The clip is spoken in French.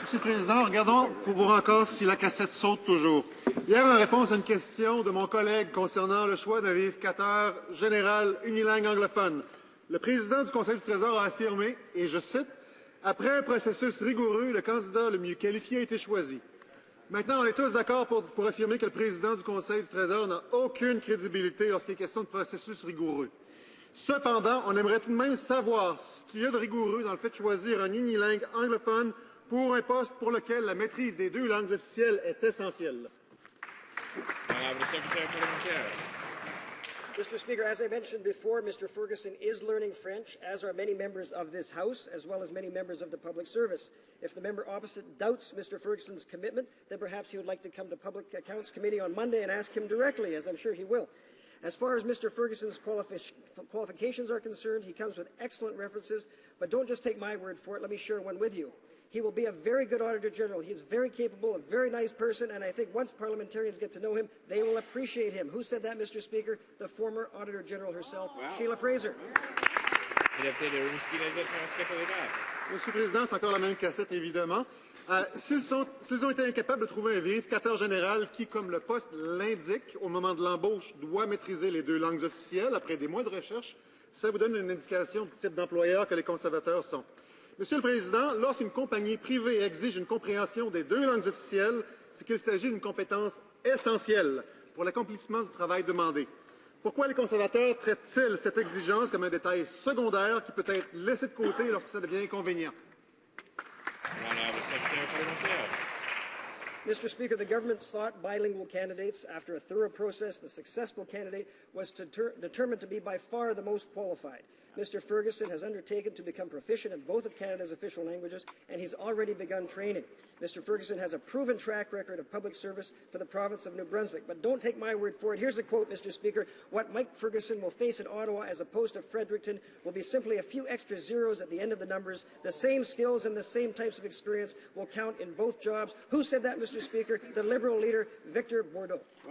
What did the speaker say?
Monsieur le Président, regardons pour voir encore si la cassette saute toujours. Hier, en réponse à une question de mon collègue concernant le choix d'un vérificateur général unilingue anglophone, le président du Conseil du Trésor a affirmé, et je cite, « Après un processus rigoureux, le candidat le mieux qualifié a été choisi. » Maintenant, on est tous d'accord pour affirmer que le président du Conseil du Trésor n'a aucune crédibilité lorsqu'il est question de processus rigoureux. Cependant, on aimerait tout de même savoir ce qu'il y a de rigoureux dans le fait de choisir un unilingue anglophone pour un poste pour lequel la maîtrise des deux langues officielles est essentielle. Mr. Speaker, as I mentioned before, Mr. Ferguson is learning French, as are many members of this House, as well as many members of the public service. If the member opposite doubts Mr. Ferguson's commitment, then perhaps he would like to come to Public Accounts Committee on Monday and ask him directly, as I'm sure he will. As far as Mr. Ferguson's qualifications are concerned, he comes with excellent references, but don't just take my word for it. Let me share one with you. He will be a very good Auditor General. He is very capable, a very nice person, and I think once parliamentarians get to know him, they will appreciate him. Who said that, Mr. Speaker? The former Auditor General herself, Sheila Fraser. Monsieur le Président, c'est encore la même cassette, évidemment. S'ils ont été incapables de trouver un vérificateur général qui, comme le poste l'indique, au moment de l'embauche, doit maîtriser les deux langues officielles, après des mois de recherche, ça vous donne une indication du type d'employeur que les conservateurs sont. Monsieur le Président, lorsqu'une compagnie privée exige une compréhension des deux langues officielles, c'est qu'il s'agit d'une compétence essentielle pour l'accomplissement du travail demandé. Pourquoi les conservateurs traitent-ils cette exigence comme un détail secondaire qui peut être laissé de côté lorsque ça devient inconvénient? Mr. Speaker, the government sought bilingual candidates. After a thorough process, the successful candidate was determined to be by far the most qualified. Mr. Ferguson has undertaken to become proficient in both of Canada's official languages, and he's already begun training. Mr. Ferguson has a proven track record of public service for the province of New Brunswick. But don't take my word for it. Here's a quote, Mr. Speaker. What Mike Ferguson will face in Ottawa as opposed to Fredericton will be simply a few extra zeros at the end of the numbers. The same skills and the same types of experience will count in both jobs. Who said that, Mr. Speaker? The Liberal leader, Victor Bordeaux.